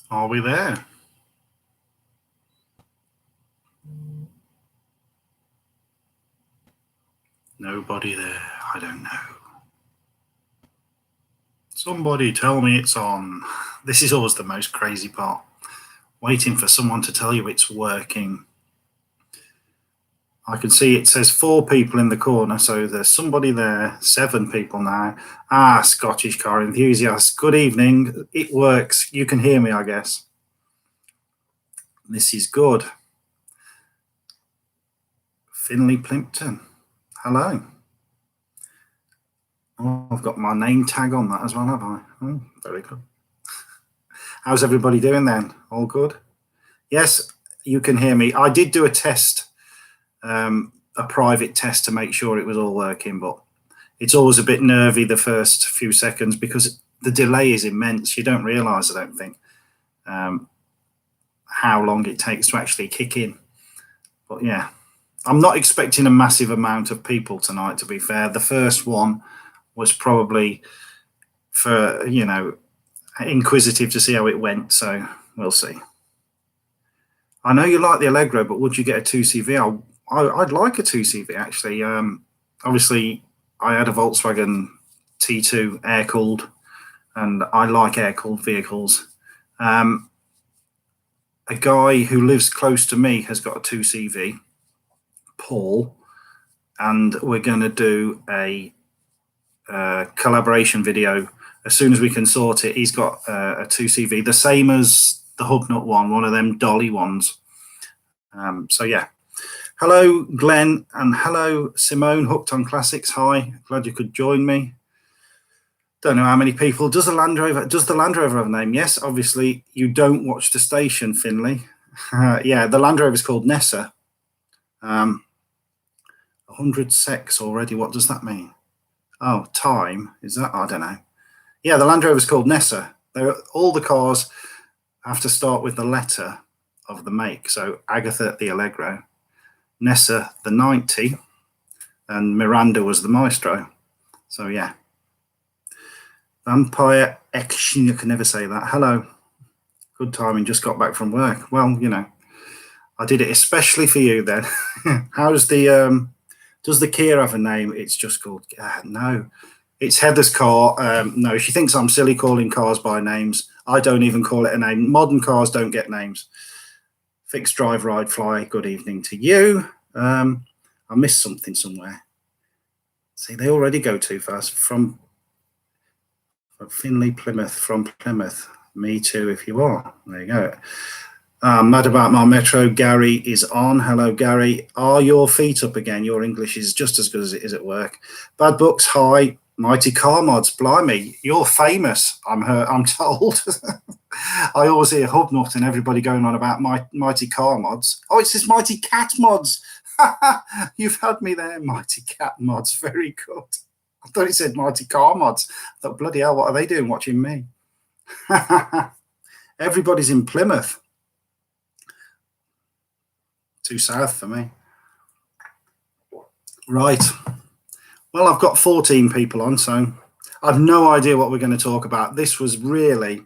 Are we there? Nobody there. I don't know. Somebody tell me it's on. This is always the most crazy part. Waiting for someone to tell you it's working. I can see it says 4 people in the corner, so there's somebody there. 7 people now. Scottish car enthusiast. Good evening. It works. You can hear me, I guess. This is good. Finley Plimpton. Hello. Oh, I've got my name tag on that as well, have I? Oh, very good. How's everybody doing then? All good? Yes, you can hear me. I did do a test, a private test to make sure it was all working, but it's always a bit nervy the first few seconds because the delay is immense. You don't realise, I don't think, how long it takes to actually kick in. But yeah, I'm not expecting a massive amount of people tonight, to be fair. The first one was probably for, inquisitive to see how it went, so we'll see. I know you like the Allegro, but would you get a 2CV? I'd like a 2CV, actually. Obviously, I had a Volkswagen T2 air-cooled, and I like air-cooled vehicles. A guy who lives close to me has got a 2CV, Paul, and we're going to do a collaboration video as soon as we can sort it. He's got a 2CV, the same as the Hubnut one of them dolly ones. So yeah. Hello, Glenn, and hello, Simone, Hooked on Classics. Hi, glad you could join me. Don't know how many people. Does the Land Rover have a name? Yes, obviously. You don't watch the station, Finley. Yeah, the Land Rover is called Nessa. 100 secs already. What does that mean? Oh, time. Is that? I don't know. Yeah, the Land Rover is called Nessa. All the cars have to start with the letter of the make. So Agatha, the Allegro, Nessa, the 90, and Miranda was the Maestro. So yeah. Vampire Action, you can never say that. Hello. Good timing, just got back from work. Well, I did it especially for you then. How's does the Kia have a name? It's just called, no. It's Heather's car. No, she thinks I'm silly calling cars by names. I don't even call it a name. Modern cars don't get names. Fixed drive, ride, fly. Good evening to you. I missed something somewhere. See, they already go too fast. From Finley, Plymouth, from Plymouth. Me too, if you are. There you go. Mad about my metro. Gary is on. Hello, Gary. Are your feet up again? Your English is just as good as it is at work. Bad Books. Hi. Mighty Car Mods. Blimey, you're famous. I'm told. I always hear Hubnut and everybody going on about Mighty Car Mods. Oh, it's this Mighty Cat Mods. You've had me there, Mighty Cat Mods. Very good. I thought it said Mighty Car Mods. I thought, bloody hell, what are they doing watching me? Everybody's in Plymouth. Too south for me. Right. Well, I've got 14 people on, so I've no idea what we're going to talk about. This was really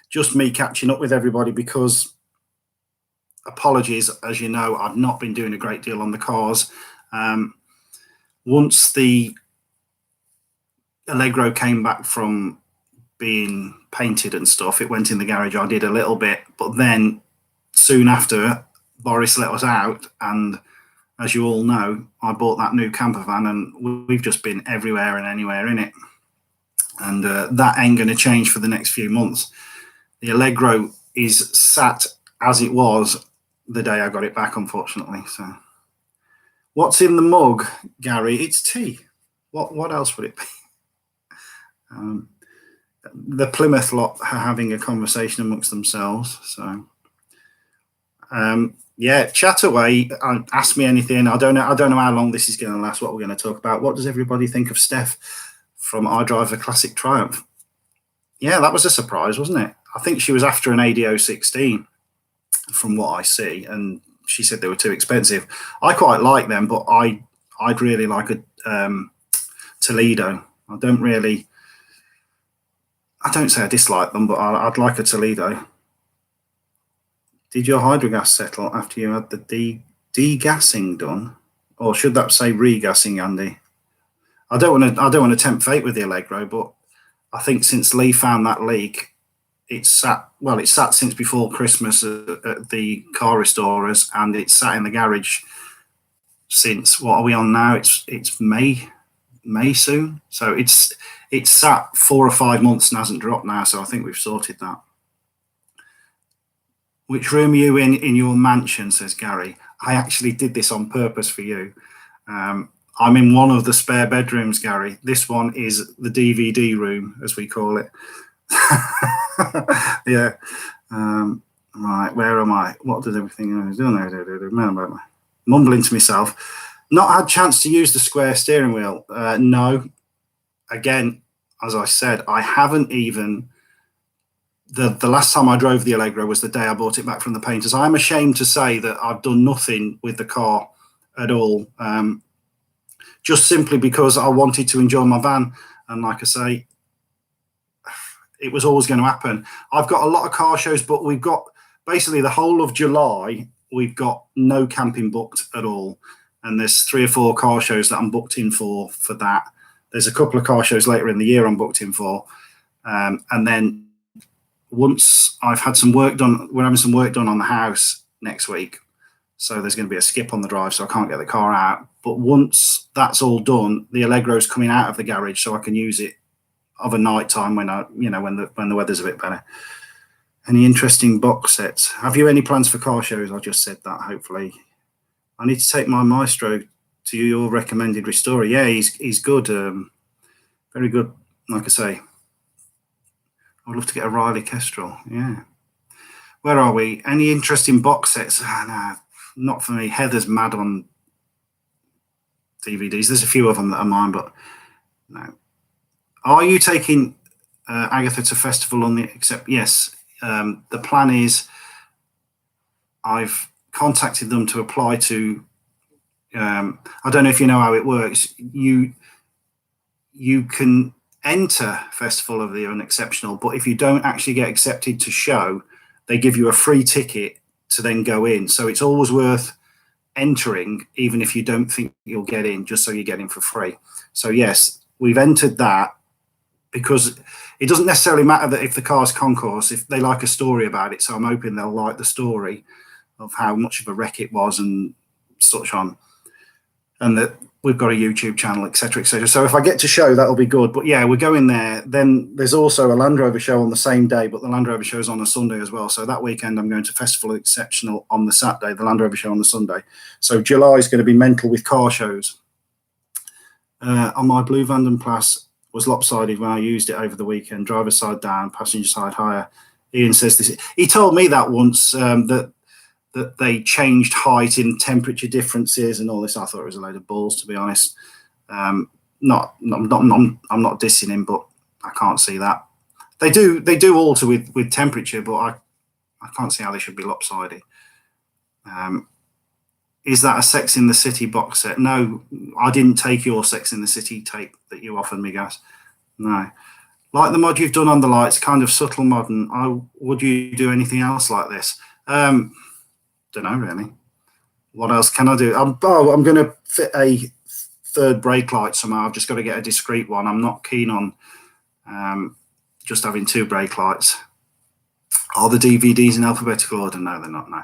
just me catching up with everybody because, apologies, as you know, I've not been doing a great deal on the cars. Once the Allegro came back from being painted and stuff, it went in the garage. I did a little bit, but then soon after, Boris let us out, and as you all know, I bought that new camper van, and we've just been everywhere and anywhere in it. And that ain't going to change for the next few months. The Allegro is sat as it was the day I got it back, unfortunately. So, what's in the mug, Gary? It's tea. What else would it be? The Plymouth lot are having a conversation amongst themselves. So, yeah, chat away. Ask me anything. I don't know how long this is going to last. What we're going to talk about. What does everybody think of Steph from I Drive a Classic Triumph? Yeah, that was a surprise, wasn't it? I think she was after an ADO 16, from what I see, and she said they were too expensive. I quite like them, but I'd really like a Toledo. I don't really. I don't say I dislike them, but I'd like a Toledo. Did your hydrogas settle after you had the degassing done, or should that say regassing, Andy? I don't want to tempt fate with the Allegro, but I think since Lee found that leak, it's sat since before Christmas at the car restorers, and it's sat in the garage since, what are we on now? It's May soon, so it's sat 4 or 5 months and hasn't dropped now. So I think we've sorted that. Which room are you in your mansion? Says Gary. I actually did this on purpose for you. I'm in one of the spare bedrooms, Gary. This one is the DVD room, as we call it. Yeah. Right, where am I? What did everything I was doing? Mumbling to myself. Not had chance to use the square steering wheel. No. Again, as I said, I haven't even. The last time I drove the Allegro was the day I bought it back from the painters. I'm ashamed to say that I've done nothing with the car at all, just simply because I wanted to enjoy my van. And like I say, it was always going to happen. I've got a lot of car shows, but we've got basically the whole of July, we've got no camping booked at all. And there's 3 or 4 car shows that I'm booked in for that. There's a couple of car shows later in the year I'm booked in for. And then once I've had some work done, we're having some work done on the house next week. So there's going to be a skip on the drive, so I can't get the car out. But once that's all done, the Allegro's coming out of the garage so I can use it of a night time when the weather's a bit better. Any interesting box sets? Have you any plans for car shows? I just said that, hopefully. I need to take my Maestro to your recommended restorer. Yeah, he's good. Very good, like I say. I'd love to get a Riley Kestrel. Yeah. Where are we? Any interesting box sets? No, not for me. Heather's mad on DVDs. There's a few of them that are mine, but no. Are you taking Agatha to festival on the? Except yes. The plan is I've contacted them to apply to. I don't know if you know how it works. You can enter Festival of the Unexceptional, but if you don't actually get accepted to show, they give you a free ticket to then go in. So it's always worth entering, even if you don't think you'll get in, just so you get in for free. So yes, we've entered that because it doesn't necessarily matter that if the car's concourse, if they like a story about it. So I'm hoping they'll like the story of how much of a wreck it was and such on, and that we've got a YouTube channel, etc., etc. So if I get to show, that'll be good. But yeah, we're going there. Then there's also a Land Rover show on the same day, but the Land Rover show is on a Sunday as well. So that weekend I'm going to Festival Exceptional on the Saturday, the Land Rover show on the Sunday. So July is going to be mental with car shows. On my blue Vanden Plas was lopsided when I used it over the weekend. Driver side down, passenger side higher. Ian says this. He told me that once, that they changed height in temperature differences and all this. I thought it was a load of balls, to be honest. I'm not dissing him, but I can't see that. They do alter with temperature, but I can't see how they should be lopsided. Is that a Sex in the City box set? No, I didn't take your Sex in the City tape that you offered me, guys. No. Like the mod you've done on the lights, kind of subtle modern. Would you do anything else like this? Don't know really. What else can I do? I'm going to fit a third brake light somehow. I've just got to get a discreet one. I'm not keen on just having 2 brake lights. Are the DVDs in alphabetical order? No, they're not. No.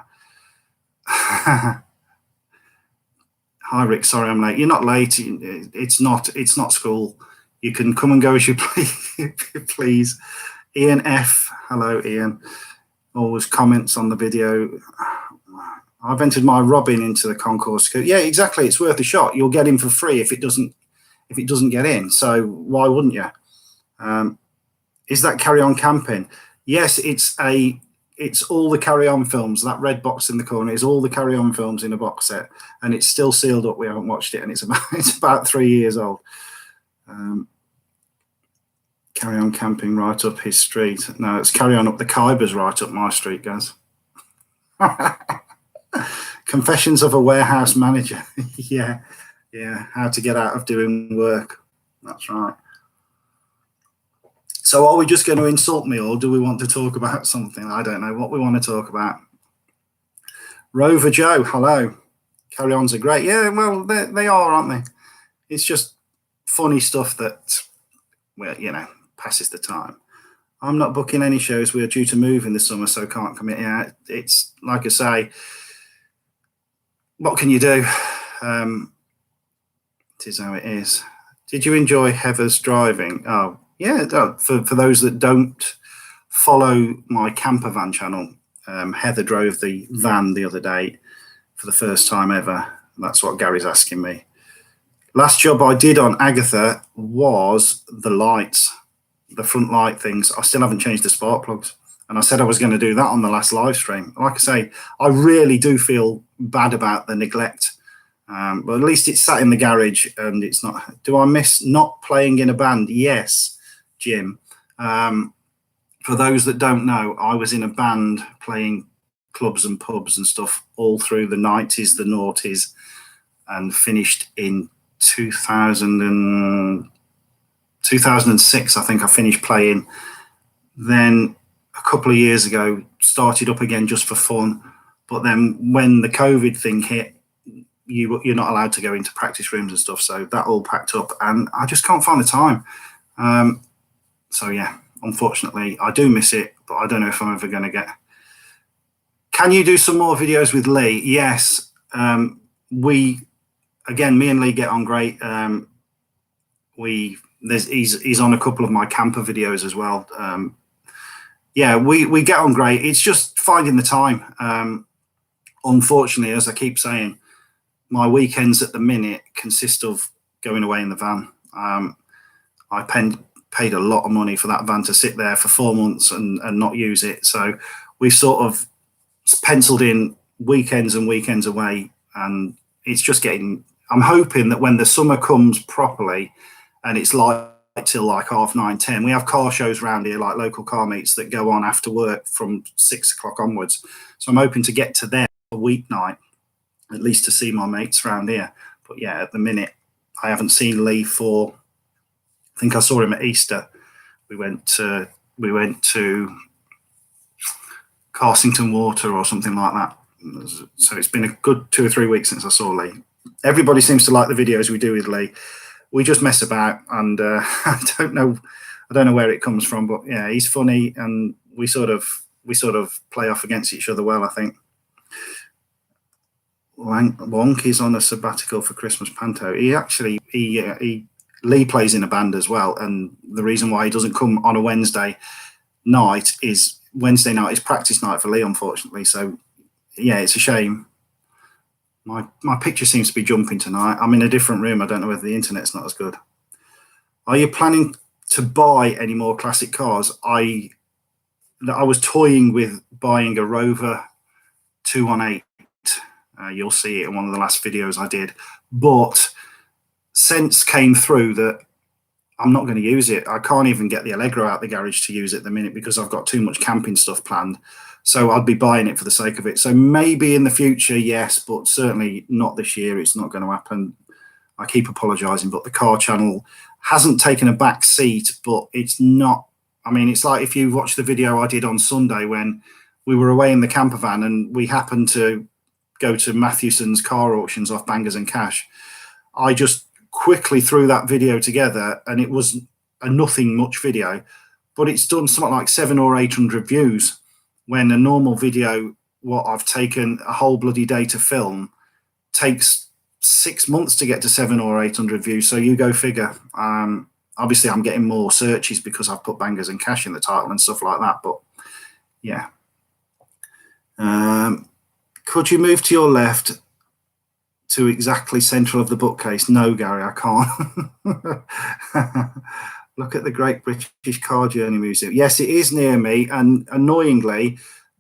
Hi Rick, sorry I'm late. You're not late. It's not school. You can come and go as you please. Ian F. Hello, Ian. Always comments on the video. I've entered my Robin into the concourse. Yeah, exactly. It's worth a shot. You'll get in for free if it doesn't get in. So why wouldn't you? Is that Carry On Camping? Yes, it's all the Carry On films. That red box in the corner is all the Carry On films in a box set, and it's still sealed up. We haven't watched it, and it's about 3 years old. Carry On Camping right up his street. No, it's Carry On Up the Kybers right up my street, guys. Confessions of a Warehouse Manager. yeah, how to get out of doing work. That's right. So are we just going to insult me, or do we want to talk about something? I don't know what we want to talk about. Rover Joe, hello. Carry-ons are great. Yeah, well, they are, aren't they? It's just funny stuff that, well, you know, passes the time. I'm not booking any shows. We are due to move in the summer, so can't commit. Yeah, it's like I say, what can you do? It is how it is. Did you enjoy Heather's driving? Oh, yeah. For those that don't follow my camper van channel, Heather drove the van the other day for the first time ever. That's what Gary's asking me. Last job I did on Agatha was the lights, the front light things. I still haven't changed the spark plugs. And I said I was going to do that on the last live stream. Like I say, I really do feel bad about the neglect. But at least it's sat in the garage and it's not. Do I miss not playing in a band? Yes, Jim. For those that don't know, I was in a band playing clubs and pubs and stuff all through the 90s, the noughties, and finished in 2006, I think I finished playing. Then a couple of years ago, started up again just for fun. But then when the COVID thing hit, you're not allowed to go into practice rooms and stuff. So that all packed up and I just can't find the time. So yeah, unfortunately, I do miss it, but I don't know if I'm ever going to get. Can you do some more videos with Lee? Yes. Again, me and Lee get on great. He's on a couple of my camper videos as well. Yeah, we get on great. It's just finding the time. Unfortunately, as I keep saying, my weekends at the minute consist of going away in the van. I paid a lot of money for that van to sit there for 4 months and not use it. So we sort of penciled in weekends and weekends away, and it's just getting. I'm hoping that when the summer comes properly, and it's light till like 9:30, 10. We have car shows around here, like local car meets that go on after work from 6 o'clock onwards. So I'm hoping to get to them a weeknight, at least to see my mates around here. But yeah, at the minute, I haven't seen Lee for. I think I saw him at Easter. We went to Carsington Water or something like that. So it's been a good 2 or 3 weeks since I saw Lee. Everybody seems to like the videos we do with Lee. We just mess about, and I don't know where it comes from, but yeah, he's funny, and we sort of play off against each other well, I think. Wonk is on a sabbatical for Christmas Panto. Lee plays in a band as well, and the reason why he doesn't come on a Wednesday night is practice night for Lee, unfortunately. So yeah, it's a shame. My picture seems to be jumping tonight. I'm in a different room. I don't know whether the internet's not as good. Are you planning to buy any more classic cars? I was toying with buying a Rover 218. You'll see it in one of the last videos I did. But sense came through that I'm not going to use it. I can't even get the Allegro out the garage to use it at the minute because I've got too much camping stuff planned. So I'd be buying it for the sake of it. So maybe in the future, yes, but certainly not this year. It's not going to happen. I keep apologising, but the car channel hasn't taken a back seat, but it's not. I mean, it's like if you watch the video I did on Sunday when we were away in the camper van and we happened to go to Matthewson's car auctions off Bangers and Cash. I just quickly threw that video together, and it was a nothing much video, but it's done something like 700 or 800 views, when a normal video, what I've taken a whole bloody day to film, takes 6 months to get to 700 or 800 views. So you go figure. Obviously I'm getting more searches because I've put Bangers and Cash in the title and stuff like that, but yeah. Could you move to your left to exactly central of the bookcase? No, Gary, I can't. Look at the Great British Car Journey Museum. Yes, it is near me, and annoyingly,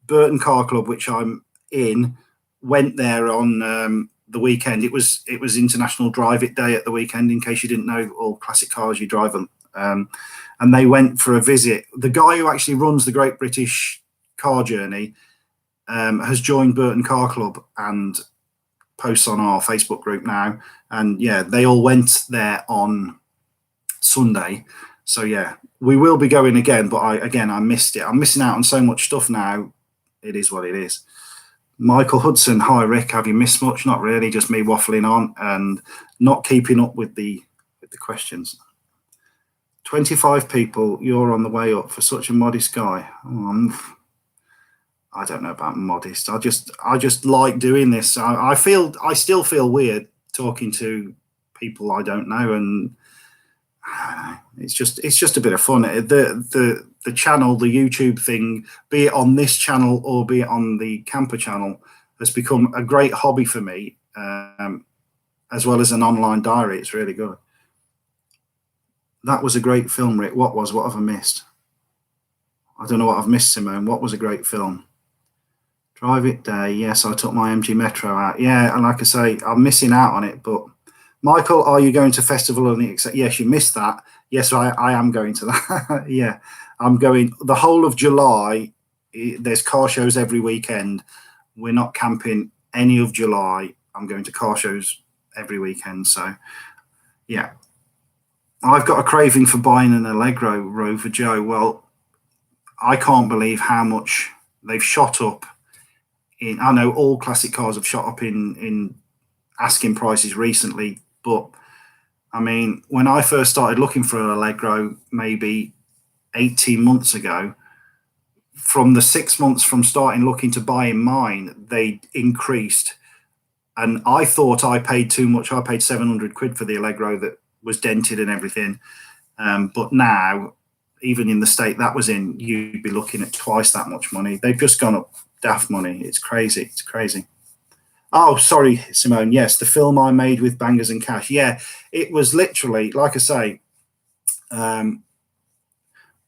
Burton Car Club, which I'm in, went there on the weekend. It was International Drive It Day at the weekend, in case you didn't know, all classic cars, you drive them. And they went for a visit. The guy who actually runs the Great British Car Journey has joined Burton Car Club and posts on our Facebook group now. And yeah, they all went there on Sunday. So yeah, we will be going again, but I missed it. I'm missing out on so much stuff now. It is what it is. Michael Hudson, hi Rick, have you missed much? Not really, just me waffling on and not keeping up with the questions. 25 people, you're on the way up for such a modest guy. I don't know about modest. I just like doing this. I still feel weird talking to people I don't know, and I don't know, it's just a bit of fun. The channel, the YouTube thing, be it on this channel or be it on the camper channel, has become a great hobby for me, as well as an online diary. It's really good. That was a great film, Rick. What have I missed? I don't know what I've missed, Simone. What was a great film? Drive It Day. Yes, I took my MG Metro out. Yeah, and like I say, I'm missing out on it. But Michael, are you going to Festival of the? Yes, you missed that. Yes, I am going to that. Yeah, I'm going the whole of July. There's car shows every weekend. We're not camping any of July. I'm going to car shows every weekend. So, yeah. I've got a craving for buying an Allegro, Rover Joe. Well, I can't believe how much they've shot up. I know all classic cars have shot up in asking prices recently, but I mean, when I first started looking for an Allegro, maybe 18 months ago, from the 6 months from starting looking to buy mine, they increased. And I thought I paid too much. I paid 700 quid for the Allegro that was dented and everything. But now, even in the state that was in, you'd be looking at twice that much money. They've just gone up daft money. It's crazy. It's crazy. Oh, sorry, Simone. Yes, the film I made with Bangers and Cash. Yeah, it was literally, like I say,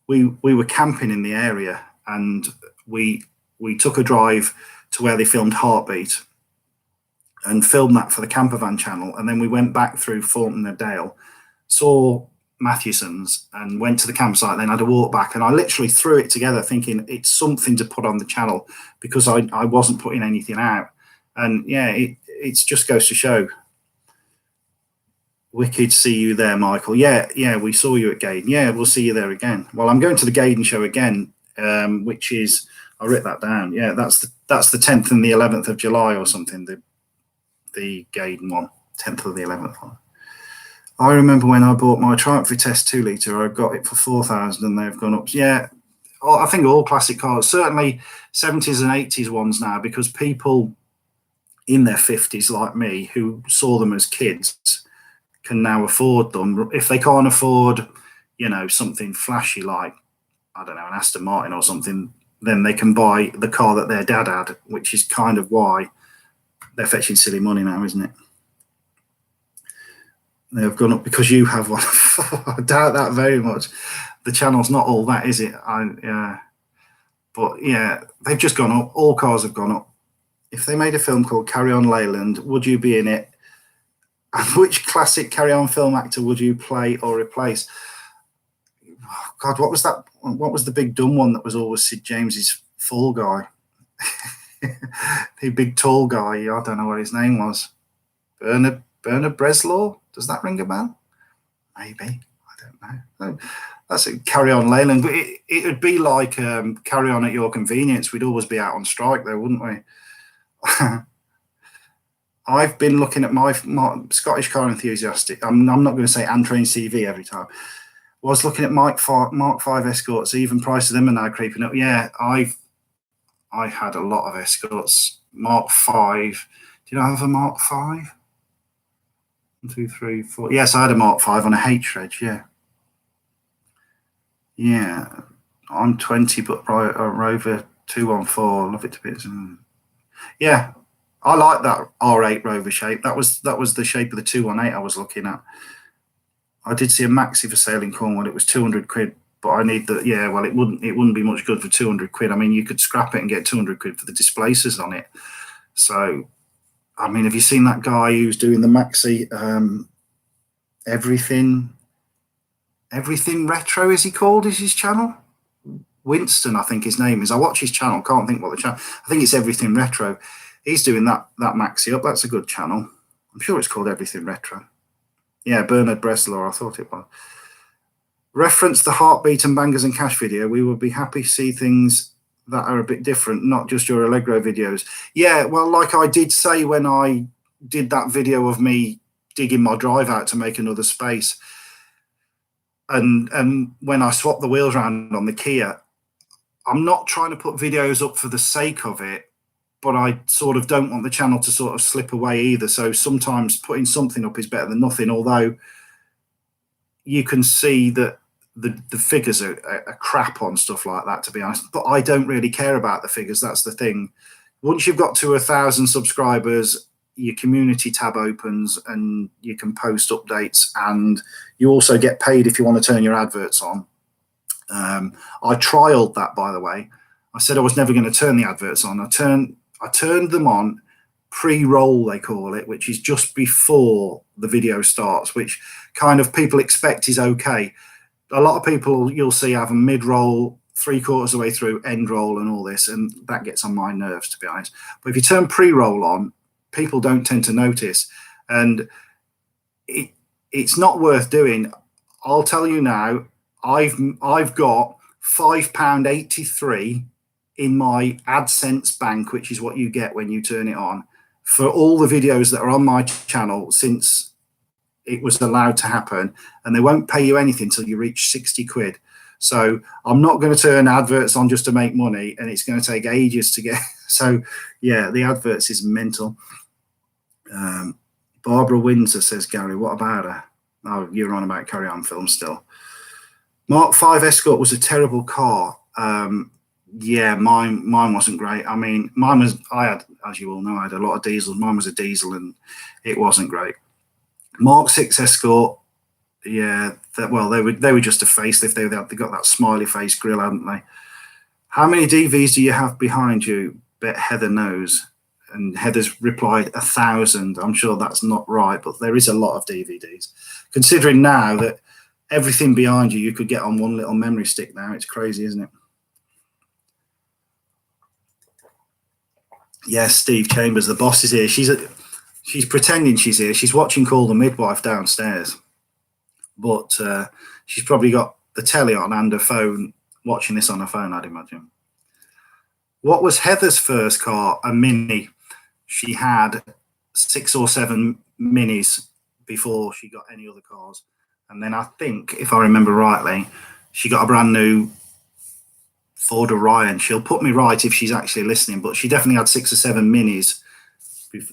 we were camping in the area, and we took a drive to where they filmed Heartbeat and filmed that for the Campervan channel. And then we went back through Thornton and Dale, saw Matthewson's, and went to the campsite. Then I had to walk back, and I literally threw it together thinking it's something to put on the channel because I wasn't putting anything out. And yeah, it just goes to show. Wicked, see you there, Michael. Yeah, we saw you at Gaydon. Yeah, we'll see you there again. Well, I'm going to the Gaydon show again, which is, I'll write that down. Yeah, that's the 10th and the 11th of July or something. The Gaydon one, 10th or the 11th one. I remember when I bought my Triumph Vitesse 2 litre, I got it for 4,000 and they've gone up. Yeah, I think all classic cars, certainly 70s and 80s ones now, because people in their 50s like me who saw them as kids can now afford them. If they can't afford, something flashy like, I don't know, an Aston Martin or something, then they can buy the car that their dad had, which is kind of why they're fetching silly money now, isn't it? They've gone up because you have one. I doubt that very much. The channel's not all that, is it? But yeah, they've just gone up. All cars have gone up. If they made a film called Carry On Leyland, would you be in it? And which classic Carry On film actor would you play or replace? Oh, God, what was that? What was the big dumb one that was always Sid James's fall guy? The big tall guy. I don't know what his name was. Bernard Bresslaw? Does that ring a bell? Maybe. I don't know. That's a Carry On Leyland. But it would be like Carry On at Your Convenience. We'd always be out on strike there, wouldn't we? I've been looking at my Scottish Car Enthusiastic. I'm not going to say Antrain CV every time. Was looking at Mark 5 Escorts. Even price of them are now creeping up. Yeah, I had a lot of Escorts. Mark 5. Did I have a Mark 5? 1, 2, 3, 4. Yes, I had a Mark 5 on a H-Reg, yeah. Yeah. I'm 20, but a Rover 214. Love it to bits. Yeah. I like that R8 Rover shape. That was the shape of the 218 I was looking at. I did see a Maxi for sale in Cornwall. It was 200 quid, but I need the, yeah, well, it wouldn't be much good for 200 quid. I mean, you could scrap it and get 200 quid for the displacers on it. So, I mean, have you seen that guy who's doing the Maxi everything retro, is he called? Is his channel? Winston, I think his name is. I watch his channel, can't think what the channel. I think it's Everything Retro. He's doing that Maxi up. That's a good channel. I'm sure it's called Everything Retro. Yeah, Bernard Bresslaw, I thought it was. Reference the Heartbeat and Bangers and Cash video. We would be happy to see things that are a bit different, not just your Allegro videos. Yeah, well, like I did say when I did that video of me digging my drive out to make another space, and when I swapped the wheels around on the Kia, I'm not trying to put videos up for the sake of it, but I sort of don't want the channel to sort of slip away either. So sometimes putting something up is better than nothing, although you can see that the figures are crap on stuff like that, to be honest. But I don't really care about the figures. That's the thing. Once you've got to 1,000 subscribers, your community tab opens and you can post updates, and you also get paid if you want to turn your adverts on. I trialed that, by the way. I said I was never going to turn the adverts on. I turned them on pre-roll, they call it, which is just before the video starts, which kind of people expect is okay. A lot of people you'll see have a mid-roll, 3/4 of the way through, end roll and all this, and that gets on my nerves, to be honest. But if you turn pre-roll on, people don't tend to notice, and it's not worth doing. I'll tell you now, I've got £5.83 in my AdSense bank, which is what you get when you turn it on, for all the videos that are on my channel since it was allowed to happen, and they won't pay you anything until you reach 60 quid. So I'm not going to turn adverts on just to make money, and it's going to take ages to get. So yeah, the adverts is mental. Barbara Windsor, says Gary. What about her? Oh, you're on about Carry On Film still. Mark 5 Escort was a terrible car. Yeah, mine wasn't great. I mean, I had, as you all know, I had a lot of diesels. Mine was a diesel, and it wasn't great. Mark 6 Escort, yeah, they were just a facelift. They got that smiley face grill, hadn't they? How many DVs do you have behind you? Bet Heather knows. And Heather's replied 1,000. I'm sure that's not right, but there is a lot of DVDs. Considering now that everything behind you could get on one little memory stick now, it's crazy, isn't it? Yes, Steve Chambers, the boss, is here. She's pretending she's here. She's watching Call the Midwife downstairs, but she's probably got the telly on and her phone, watching this on her phone, I'd imagine. What was Heather's first car? A Mini. She had 6 or 7 Minis before she got any other cars. And then I think, if I remember rightly, she got a brand new Ford Orion. She'll put me right if she's actually listening, but she definitely had 6 or 7 Minis.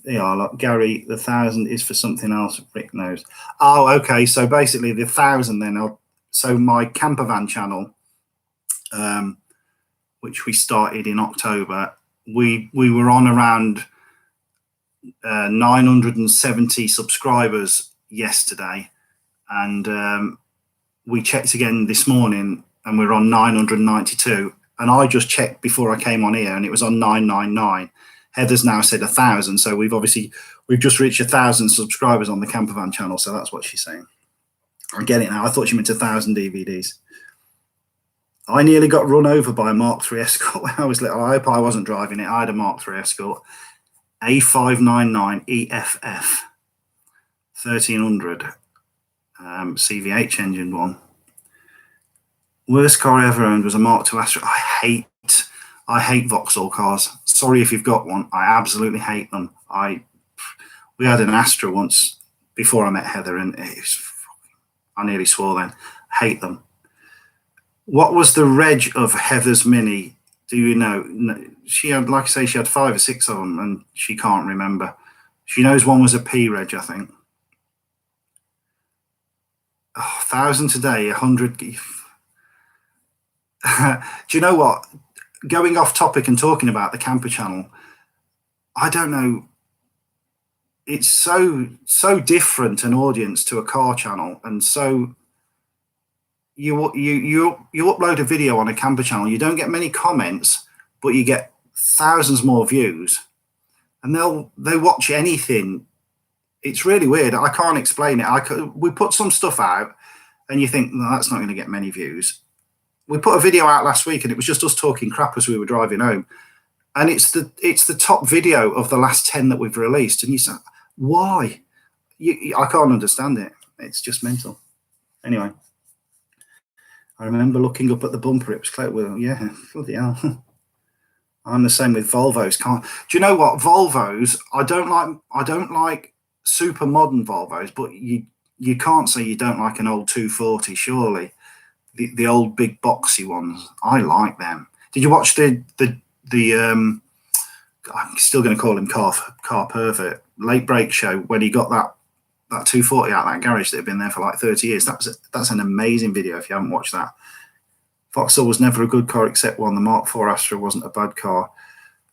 Yeah, like Gary, the 1,000 is for something else. Rick knows. Oh, okay. So basically, the 1,000 then. So my camper van channel, which we started in October, we were on around 970 subscribers yesterday, and we checked again this morning, and we're on 992. And I just checked before I came on here, and it was on 999. Heather's now said 1,000, so we've just reached 1,000 subscribers on the campervan channel. So that's what she's saying. I get it now. I thought she meant 1,000 DVDs. I nearly got run over by a Mark III Escort when I was little. I hope I wasn't driving it. I had a Mark III Escort, A599 EFF 1300 CVH engine one. Worst car I ever owned was a Mark II Astra. I hate Vauxhall cars. Sorry if you've got one. I absolutely hate them. We had an Astra once before I met Heather, and I nearly swore then. Hate them. What was the reg of Heather's Mini? Do you know? She had, like I say, she had 5 or 6 of them, and she can't remember. She knows one was a P reg, I think. Oh, 1,000 today, 100. Do you know what? Going off topic and talking about the camper channel, I don't know. It's so different an audience to a car channel, and so you upload a video on a camper channel, you don't get many comments, but you get thousands more views, and they watch anything. It's really weird. I can't explain it. We put some stuff out, and you think, no, that's not going to get many views. We put a video out last week, and it was just us talking crap as we were driving home, and it's the top video of the last 10 that we've released. And you say, why? I can't understand it. It's just mental. Anyway, I remember looking up at the bumper. It was clear. Well, yeah, bloody hell. I'm the same with Volvos. Do you know what? Volvos, I don't like super modern Volvos, but you can't say you don't like an old 240, surely. The old big boxy ones. I like them. Did you watch the I'm still going to call him car pervert late break show when he got that 240 out of that garage that had been there for like 30 years? That's an amazing video if you haven't watched that. Vauxhall was never a good car except one. The Mark IV Astra wasn't a bad car.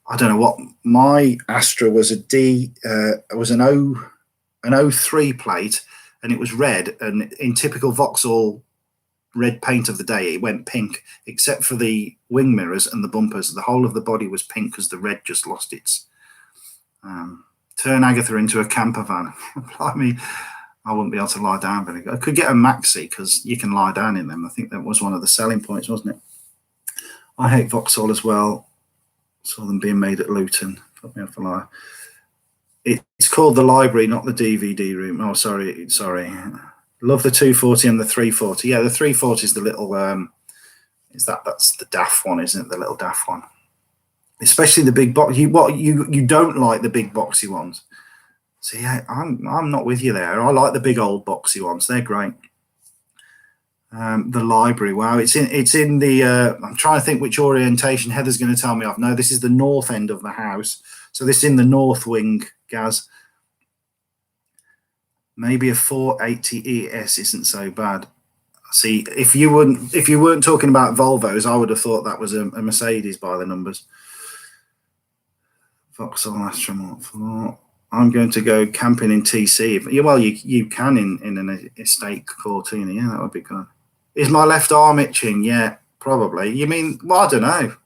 I don't know what my Astra was. It was an 03 plate, and it was red. And in typical Vauxhall red paint of the day, it went pink, except for the wing mirrors and the bumpers. The whole of the body was pink because the red just lost its. Turn Agatha into a camper van. I mean, I wouldn't be able to lie down, but I could get a maxi because you can lie down in them. I think that was one of the selling points, wasn't it? I hate Vauxhall as well. Saw them being made at Luton. Put me off a lie. It's called the library, not the DVD room. Oh, sorry. Love the 240 and the 340. Yeah, the 340 is the little. That's the DAF one, isn't it? The little DAF one. Especially the big box. You don't like the big boxy ones. See, I'm not with you there. I like the big old boxy ones. They're great. The library. Wow, it's in the. I'm trying to think which orientation Heather's going to tell me off. No, this is the north end of the house. So this is in the north wing, Gaz. Maybe a 480 ES isn't so bad. See, if you weren't talking about Volvos, I would have thought that was a Mercedes by the numbers. Vauxhall Astra Mark IV. I'm going to go camping in TC. Well, you can in an estate Cortina. Yeah, that would be good. Is my left arm itching? Yeah, probably. You mean, well, I don't know.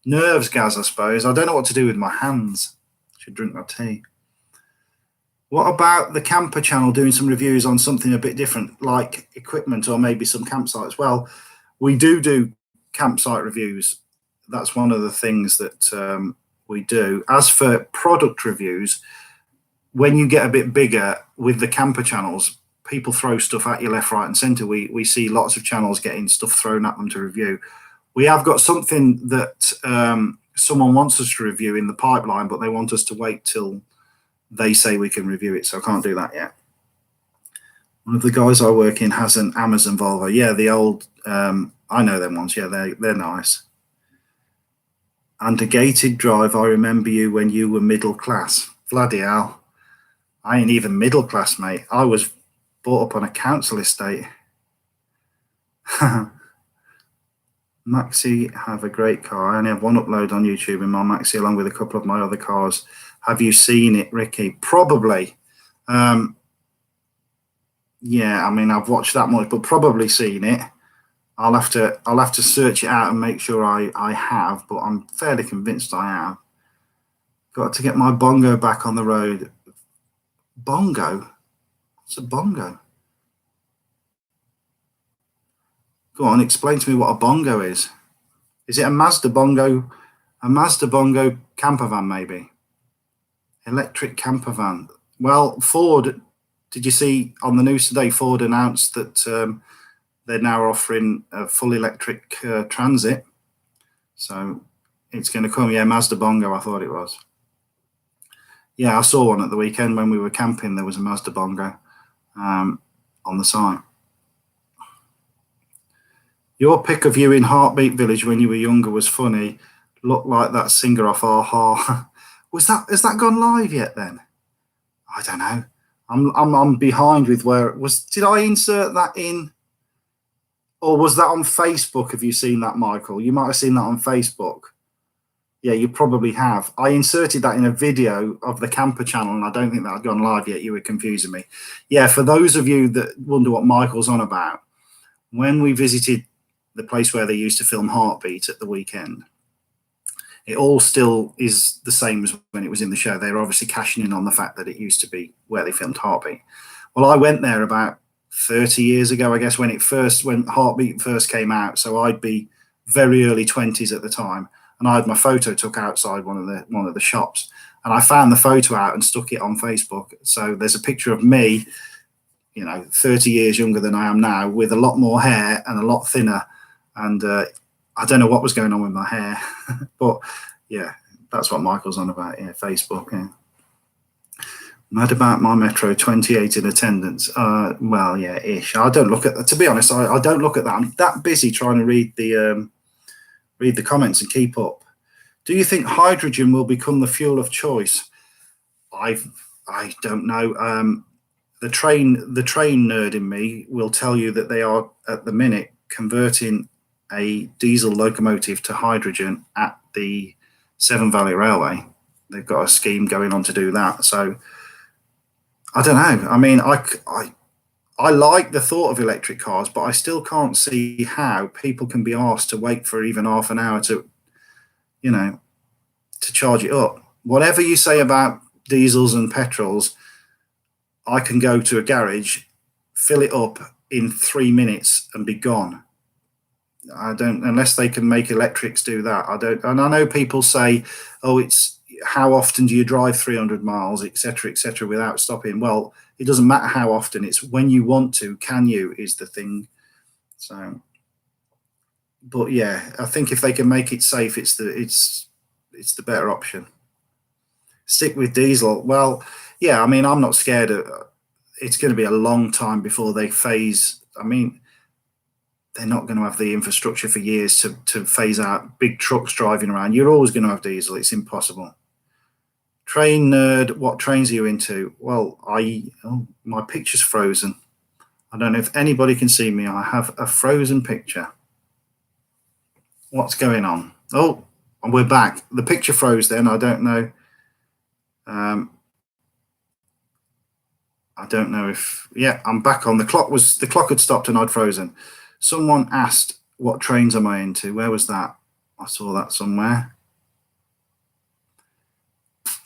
Nerves, Gaz, I suppose. I don't know what to do with my hands. Should drink my tea. What about the camper channel doing some reviews on something a bit different, like equipment or maybe some campsites? Well, we do campsite reviews. That's one of the things that we do. As for product reviews, when you get a bit bigger with the camper channels, people throw stuff at you left, right, and centre. We see lots of channels getting stuff thrown at them to review. We have got something that someone wants us to review in the pipeline, but they want us to wait till they say we can review it, so I can't do that yet. One of the guys I work in has an Amazon Volvo. Yeah, the old, I know them ones. Yeah, they're nice. And a gated drive, I remember you when you were middle class. Bloody hell. I ain't even middle class, mate. I was brought up on a council estate. Maxi have a great car. I only have one upload on YouTube in my Maxi along with a couple of my other cars. Have you seen it, Ricky? Probably. Yeah, I mean, I've watched that much, but probably seen it. I'll have to search it out and make sure I have, but I'm fairly convinced I have. Got to get my bongo back on the road. Bongo? What's a bongo? Go on, explain to me what a bongo is. Is it a Mazda bongo? A Mazda bongo camper van, maybe? Electric camper van. Well, Ford, did you see on the news today, Ford announced that they're now offering a full electric Transit. So it's going to come. Yeah, Mazda bongo, I thought it was. Yeah, I saw one at the weekend when we were camping. There was a Mazda bongo on the site. Your pic of you in Heartbeat Village when you were younger was funny. Looked like that singer off Aha. Has that gone live yet then? I don't know. I'm behind with where it was. Did I insert that in? Or was that on Facebook? Have you seen that, Michael? You might have seen that on Facebook. Yeah, you probably have. I inserted that in a video of the camper channel, and I don't think that had gone live yet. You were confusing me. Yeah, for those of you that wonder what Michael's on about, when we visited the place where they used to film Heartbeat at the weekend, it all still is the same as when it was in the show. They're obviously cashing in on the fact that it used to be where they filmed Heartbeat. Well, I went there about 30 years ago, I guess, when Heartbeat first came out. So I'd be very early 20s at the time, and I had my photo took outside one of the shops, and I found the photo out and stuck it on Facebook. So there's a picture of me 30 years younger than I am now, with a lot more hair and a lot thinner. And I don't know what was going on with my hair, but yeah, that's what Michael's on about. Yeah, Facebook. Yeah. Mad about my Metro 28 in attendance. Well, yeah, ish. I don't look at that. To be honest, I don't look at that. I'm that busy trying to read the comments and keep up. Do you think hydrogen will become the fuel of choice? I don't know. The train nerd in me will tell you that they are at the minute converting a diesel locomotive to hydrogen at the Severn Valley Railway. They've got a scheme going on to do that. So I don't know. I mean, I like the thought of electric cars, but I still can't see how people can be asked to wait for even half an hour to charge it up. Whatever you say about diesels and petrols, I can go to a garage, fill it up in 3 minutes and be gone. I don't, unless they can make electrics do that. I don't, and I know people say, oh, it's how often do you drive 300 miles, etc., without stopping? Well, it doesn't matter how often. It's when you want to, can you, is the thing. So, but yeah, I think if they can make it safe, it's the better option. Stick with diesel. Well, yeah, I mean, I'm not scared of. It's going to be a long time before they phase. I mean, they're not going to have the infrastructure for years to phase out big trucks driving around. You're always going to have diesel. It's impossible. Train nerd, what trains are you into? Well, my picture's frozen. I don't know if anybody can see me. I have a frozen picture. What's going on? Oh, and we're back. The picture froze then. I don't know. I don't know if, yeah, I'm back on. The clock had stopped and I'd frozen. Someone asked, what trains am I into? Where was that? I saw that somewhere.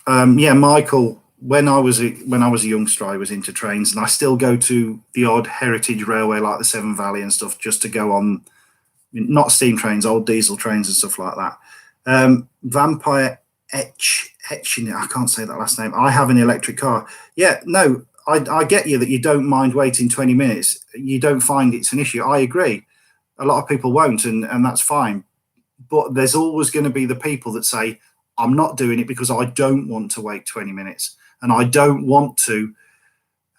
Yeah, Michael, when I was a youngster, I was into trains, and I still go to the odd heritage railway like the Severn Valley and stuff, just to go on, not steam trains, old diesel trains and stuff like that. Vampire Etching, I can't say that last name. I have an electric car. Yeah, no, I get you that you don't mind waiting 20 minutes. You don't find it's an issue. I agree. A lot of people won't, and that's fine. But there's always going to be the people that say, I'm not doing it because I don't want to wait 20 minutes. And I don't want to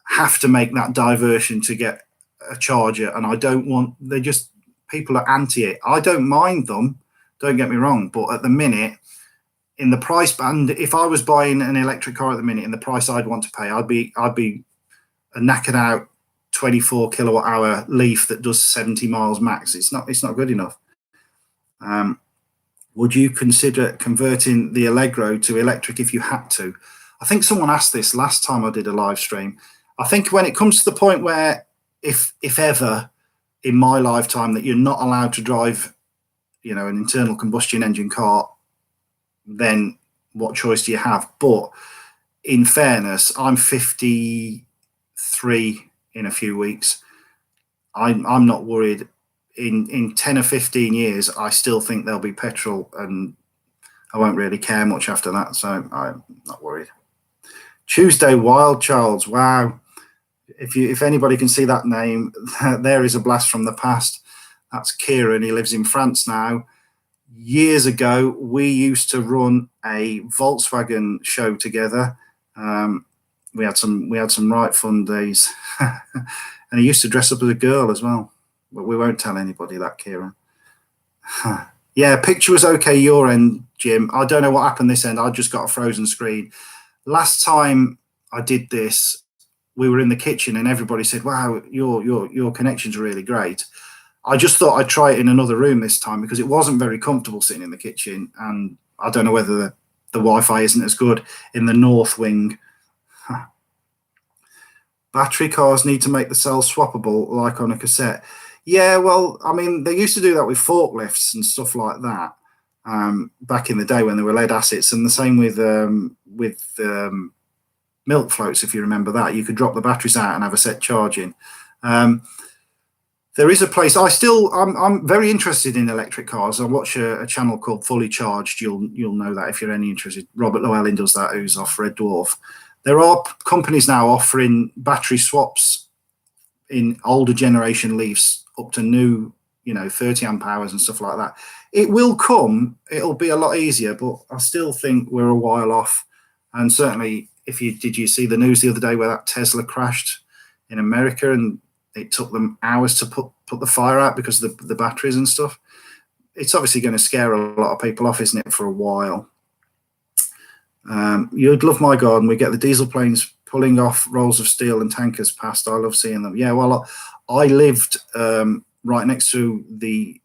have to make that diversion to get a charger. And I don't want, people are anti it. I don't mind them, don't get me wrong. But at the minute, in the price band, if I was buying an electric car at the minute, in the price I'd want to pay, I'd be a knackered out 24 kilowatt hour Leaf that does 70 miles max. It's not good enough. Would you consider converting the Allegro to electric if you had to? I think someone asked this last time I did a live stream. I think when it comes to the point where, if ever in my lifetime, that you're not allowed to drive, an internal combustion engine car, then what choice do you have? But in fairness, I'm 53 in a few weeks. I'm not worried. In 10 or 15 years, I still think there'll be petrol, and I won't really care much after that. So I'm not worried. Tuesday Wild Charles. Wow. If anybody can see that name, there is a blast from the past. That's Kieran. He lives in France now. Years ago, we used to run a Volkswagen show together. We had some right fun days, and he used to dress up as a girl as well. But we won't tell anybody that, Kieran. Yeah, picture was okay your end, Jim. I don't know what happened this end. I just got a frozen screen. Last time I did this, we were in the kitchen and everybody said, wow, your connection's really great. I just thought I'd try it in another room this time because it wasn't very comfortable sitting in the kitchen. And I don't know whether the Wi-Fi isn't as good in the north wing. Battery cars need to make the cells swappable like on a cassette. Yeah, well, I mean, they used to do that with forklifts and stuff like that back in the day when they were lead acids, and the same with milk floats, if you remember that. You could drop the batteries out and have a set charging. There is a place. I'm very interested in electric cars. I watch a channel called Fully Charged. You'll know that if you're any interested. Robert Llewellyn does that, who's off Red Dwarf. There are companies now offering battery swaps in older generation Leafs up to new, 30 amp hours and stuff like that. It will come. It'll be a lot easier, but I still think we're a while off. And certainly, did you see the news the other day where that Tesla crashed in America and it took them hours to put the fire out because of the batteries and stuff? It's obviously going to scare a lot of people off, isn't it, for a while? You'd love my garden. We get the diesel planes pulling off rolls of steel and tankers past. I love seeing them. Yeah, well, I lived right next to the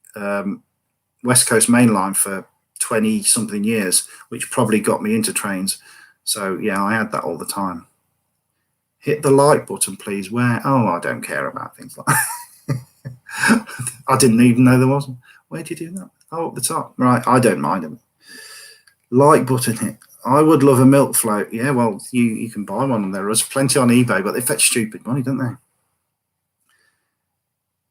West Coast Main Line for 20-something years, which probably got me into trains. So, yeah, I had that all the time. Hit the like button, please. Where? Oh, I don't care about things like that. I didn't even know there wasn't. Where'd you do that? Oh, at the top. Right, I don't mind them. Like button hit. I would love a milk float. Yeah, well, you can buy one. There's plenty on eBay, but they fetch stupid money, don't they?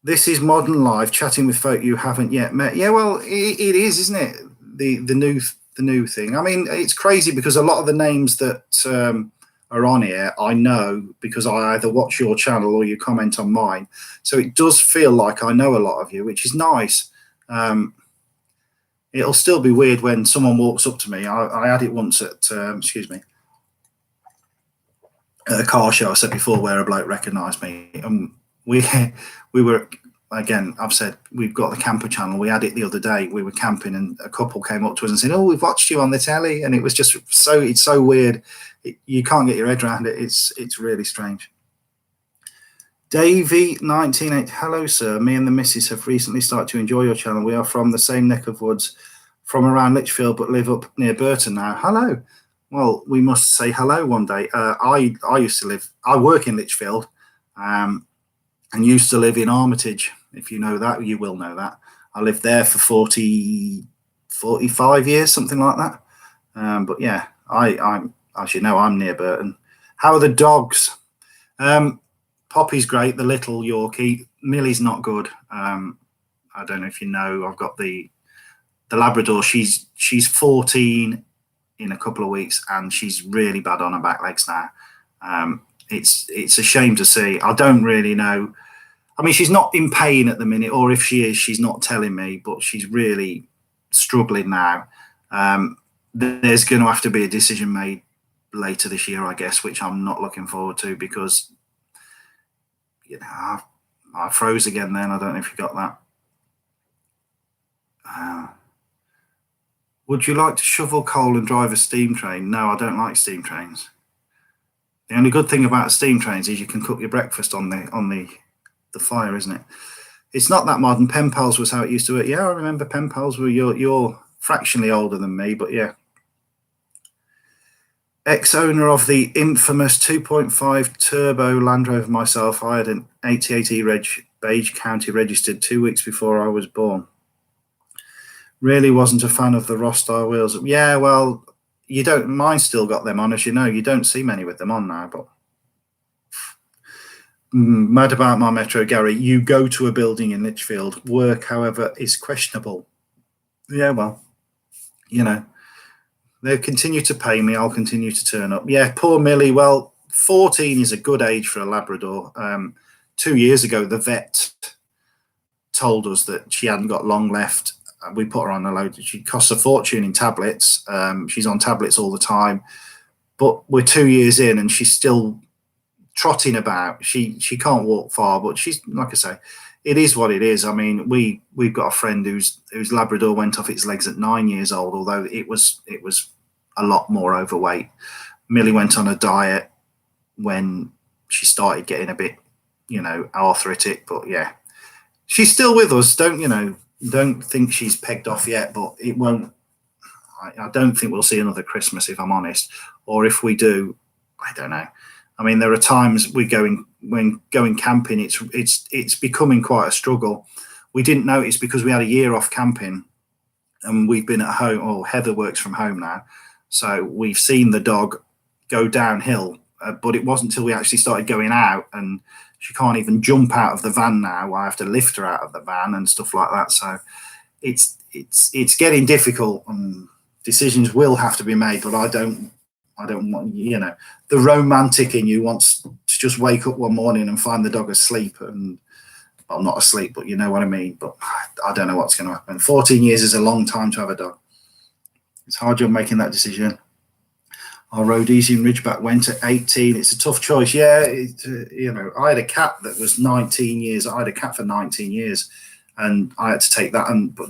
This is modern life, chatting with folk you haven't yet met. Yeah, well, it is, isn't it? The new thing. I mean, it's crazy because a lot of the names that are on here, I know because I either watch your channel or you comment on mine. So it does feel like I know a lot of you, which is nice. It'll still be weird when someone walks up to me. I had it once at, at a car show, I said before, where a bloke recognised me. And we were, again, I've said, we've got the camper channel. We had it the other day. We were camping and a couple came up to us and said, oh, we've watched you on the telly. And it was just it's so weird. You can't get your head around it. It's really strange. Davey 198, hello sir. Me and the missus have recently started to enjoy your channel. We are from the same neck of woods, from around Lichfield, but live up near Burton now. Hello. Well, we must say hello one day. I work in Lichfield, and used to live in Armitage. If you know that, you will know that. I lived there for 45 years, something like that. But yeah, I'm as you know, I'm near Burton. How are the dogs? Poppy's great, the little Yorkie. Millie's not good. I don't know if you know, I've got the Labrador. She's 14 in a couple of weeks, and she's really bad on her back legs now. It's a shame to see. I don't really know. I mean, she's not in pain at the minute, or if she is, she's not telling me, but she's really struggling now. There's going to have to be a decision made later this year, I guess, which I'm not looking forward to because, I froze again then. I don't know if you got that. Would you like to shovel coal and drive a steam train? No, I don't like steam trains. The only good thing about steam trains is you can cook your breakfast on the fire, isn't it? It's not that modern. Pen pals was how it used to work. Yeah, I remember pen pals. You're fractionally older than me, but yeah. Ex-owner of the infamous 2.5 turbo Land Rover myself. I had an 88E reg, Beige County registered 2 weeks before I was born. Really wasn't a fan of the Ross style wheels. Yeah, well, you don't. Mine still got them on, as you know. You don't see many with them on now, but mad about my Metro, Gary. You go to a building in Lichfield. Work, however, is questionable. Yeah, well, they'll continue to pay me. I'll continue to turn up. Yeah, poor Millie. Well, 14 is a good age for a Labrador. 2 years ago, the vet told us that she hadn't got long left. We put her on a load. She costs a fortune in tablets. She's on tablets all the time. But we're 2 years in and she's still trotting about. She can't walk far, but she's, like I say, it is what it is. I mean, we've got a friend whose Labrador went off its legs at 9 years old, although it was a lot more overweight. Millie went on a diet when she started getting a bit, arthritic, but yeah, she's still with us. Don't think she's pegged off yet, but it won't. I don't think we'll see another Christmas, if I'm honest. Or if we do, I don't know. I mean, there are times when going camping, it's becoming quite a struggle. We didn't notice because we had a year off camping, and we've been at home. Oh, Heather works from home now, so we've seen the dog go downhill. But it wasn't until we actually started going out, and she can't even jump out of the van now. I have to lift her out of the van and stuff like that. So it's getting difficult, and decisions will have to be made. But I don't I don't want, the romantic in you wants to just wake up one morning and find the dog asleep, and well, not asleep, but you know what I mean. But I don't know what's going to happen. 14 years is a long time to have a dog. It's hard job making that decision. Our Rhodesian Ridgeback went at 18. It's a tough choice. Yeah, I had a cat that was 19 years. I had a cat for 19 years, and I had to take that. But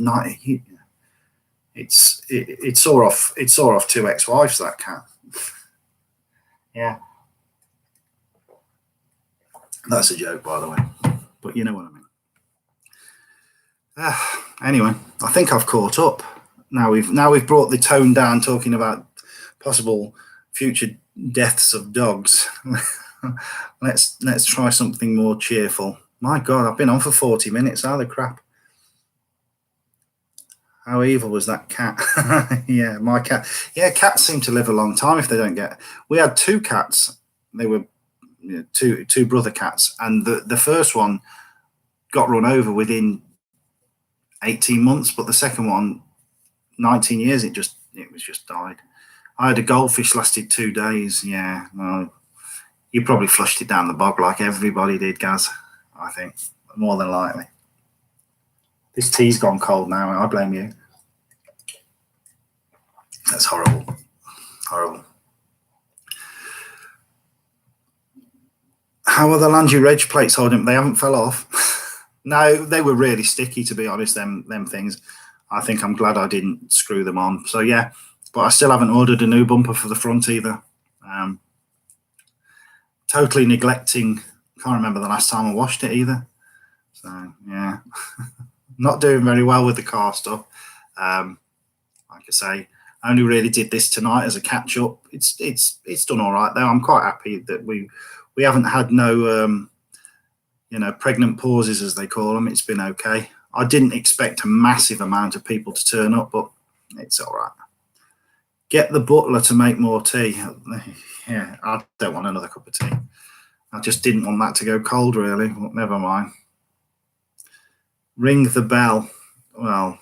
it saw off two ex-wives, that cat. Yeah, that's a joke, by the way. But you know what I mean. Anyway, I think I've caught up. Now we've brought the tone down, talking about possible future deaths of dogs. Let's try something more cheerful. My God, I've been on for 40 minutes. How the crap? How evil was that cat? Yeah, my cat. Yeah, cats seem to live a long time if they don't get. We had two cats. They were two brother cats, and the first one got run over within 18 months, but the second one, 19 years, it just died. I had a goldfish, lasted 2 days. Yeah, well, you probably flushed it down the bog like everybody did, Gaz. I think more than likely. This tea's gone cold now. I blame you. That's horrible. Horrible. How are the Landry Reg plates holding? They haven't fell off. No, they were really sticky, to be honest, them things. I think I'm glad I didn't screw them on. So, yeah, but I still haven't ordered a new bumper for the front either. Totally neglecting. Can't remember the last time I washed it either. So, yeah. Not doing very well with the car stuff. Like I say, I only really did this tonight as a catch up. It's done all right though. I'm quite happy that we haven't had no pregnant pauses, as they call them. It's been okay. I didn't expect a massive amount of people to turn up, but it's all right. Get the butler to make more tea. Yeah, I don't want another cup of tea. I just didn't want that to go cold, really. Well, never mind. Ring the bell. Well,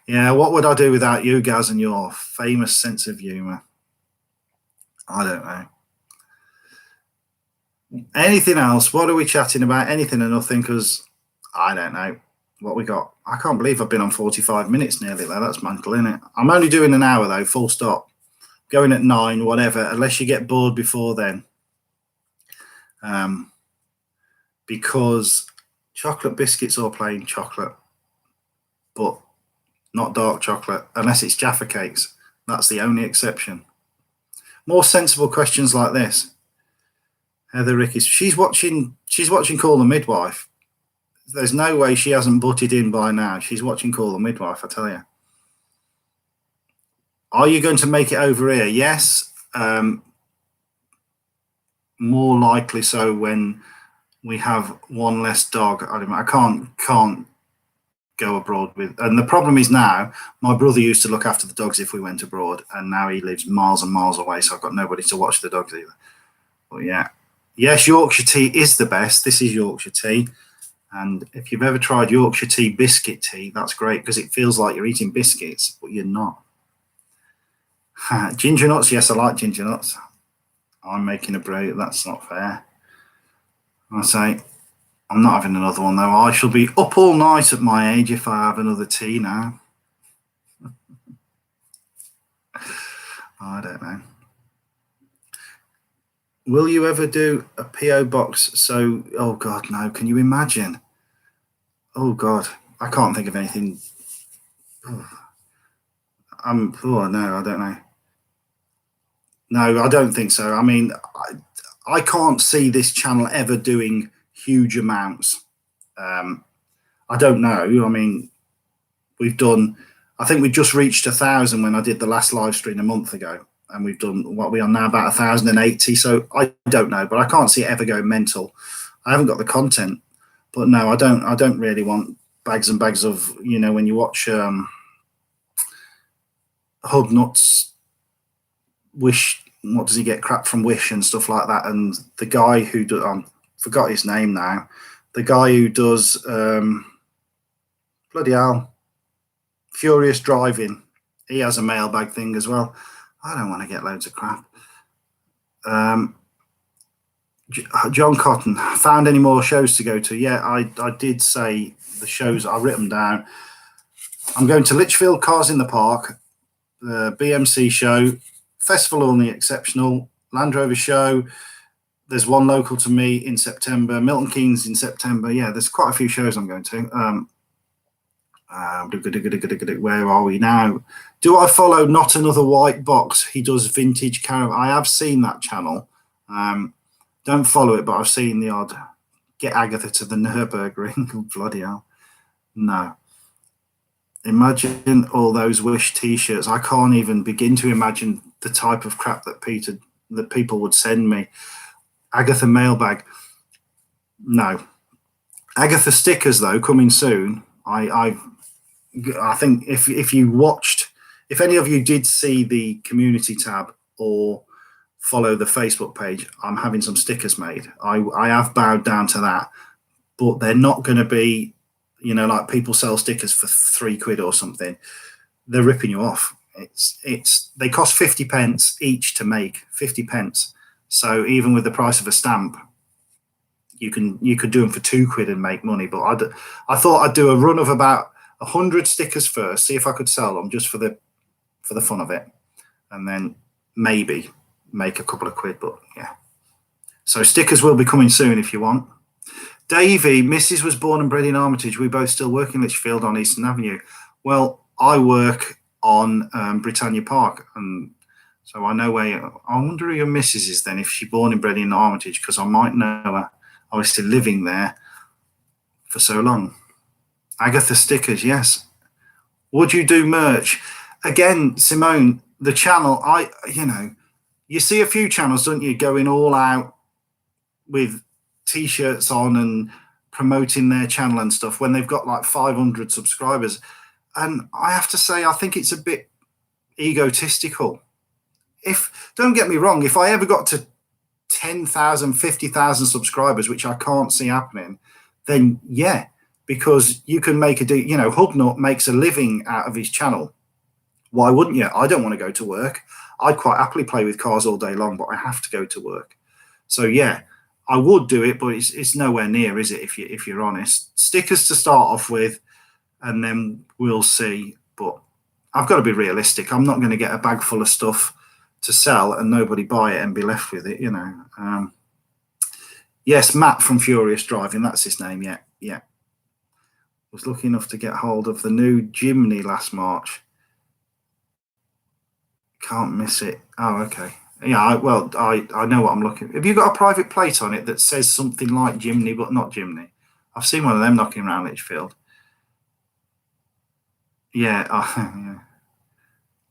yeah, what would I do without you, Gaz, and your famous sense of humour? I don't know. Anything else? What are we chatting about? Anything or nothing? Because I don't know what we got. I can't believe I've been on 45 minutes nearly there. That's mental, isn't it? I'm only doing an hour, though, full stop. Going at 9, whatever, unless you get bored before then. Because chocolate biscuits or plain chocolate, but not dark chocolate, unless it's Jaffa cakes. That's the only exception. More sensible questions like this. Heather Rickies, she's watching Call the Midwife. There's no way she hasn't butted in by now. She's watching Call the Midwife, I tell you. Are you going to make it over here? Yes. More likely so when we have one less dog. I can't go abroad with. And the problem is now, my brother used to look after the dogs if we went abroad, and now he lives miles and miles away, so I've got nobody to watch the dogs either. But yeah. Yes, Yorkshire tea is the best. This is Yorkshire tea. And if you've ever tried Yorkshire tea biscuit tea, that's great because it feels like you're eating biscuits, but you're not. Ginger nuts, yes, I like ginger nuts. I'm making a brew. That's not fair. I say, I'm not having another one, though. I shall be up all night at my age if I have another tea now. I don't know. Will you ever do a P.O. box? So, oh, God, no. Can you imagine? Oh, God. I can't think of anything. No, I don't know. No, I don't think so. I mean, I can't see this channel ever doing huge amounts. I don't know. I mean, I think we just reached 1,000 when I did the last live stream a month ago. And we've done what we are now, about 1,080. So I don't know, but I can't see it ever going mental. I haven't got the content, but no, I don't really want bags and bags of, when you watch Hub Nuts, Wish, what does he get? Crap from Wish and stuff like that. And the guy who does, forgot his name now. The guy who does, bloody hell, Furious Driving. He has a mailbag thing as well. I don't want to get loads of crap. John Cotton, found any more shows to go to? Yeah, I did say the shows. I written them down. I'm going to Lichfield Cars in the Park, the BMC show, Festival Only Exceptional, Land Rover show. There's one local to me in September, Milton Keynes in September. Yeah, there's quite a few shows I'm going to. Where are we now? Do I follow Not Another White Box? He does vintage caravan. I have seen that channel. Don't follow it, but I've seen the odd get Agatha to the Nürburgring. Bloody hell. No. Imagine all those Wish t-shirts. I can't even begin to imagine the type of crap that people would send me. Agatha mailbag. No. Agatha stickers, though, coming soon. I think if you watched, if any of you did see the community tab or follow the Facebook page, I'm having some stickers made. I have bowed down to that, but they're not going to be, like people sell stickers for £3 or something. They're ripping you off. They cost 50 pence each to make, 50 pence. So even with the price of a stamp, you could do them for £2 and make money. But I thought I'd do a run of about 100 stickers first, see if I could sell them just for the fun of it, and then maybe make a couple of quid. But yeah, so stickers will be coming soon if you want. Davey, Mrs. was born and bred in Armitage. We both still work in Lichfield on Eastern Avenue. Well, I work on Britannia Park, and so I know where. I wonder who your Mrs. is then, if she's born and bred in Armitage, because I might know her. I was still living there for so long. Agatha stickers, yes. Would you do merch? Again, Simone, the channel, you see a few channels, don't you, going all out with t-shirts on and promoting their channel and stuff when they've got like 500 subscribers. And I have to say, I think it's a bit egotistical. Don't get me wrong, if I ever got to 10,000, 50,000 subscribers, which I can't see happening, then yeah, because you can make Hubnut makes a living out of his channel. Why wouldn't you? I don't want to go to work. I'd quite happily play with cars all day long, but I have to go to work. So yeah, I would do it, but it's nowhere near, is it? If you're honest, stickers to start off with, and then we'll see. But I've got to be realistic. I'm not going to get a bag full of stuff to sell and nobody buy it and be left with it. Yes, Matt from Furious Driving. That's his name. Yeah. Was lucky enough to get hold of the new Jimny last March. Can't miss it. Oh, okay. Yeah, I know what I'm looking. Have you got a private plate on it that says something like Jimny but not Jimny? I've seen one of them knocking around Lichfield. Yeah, yeah.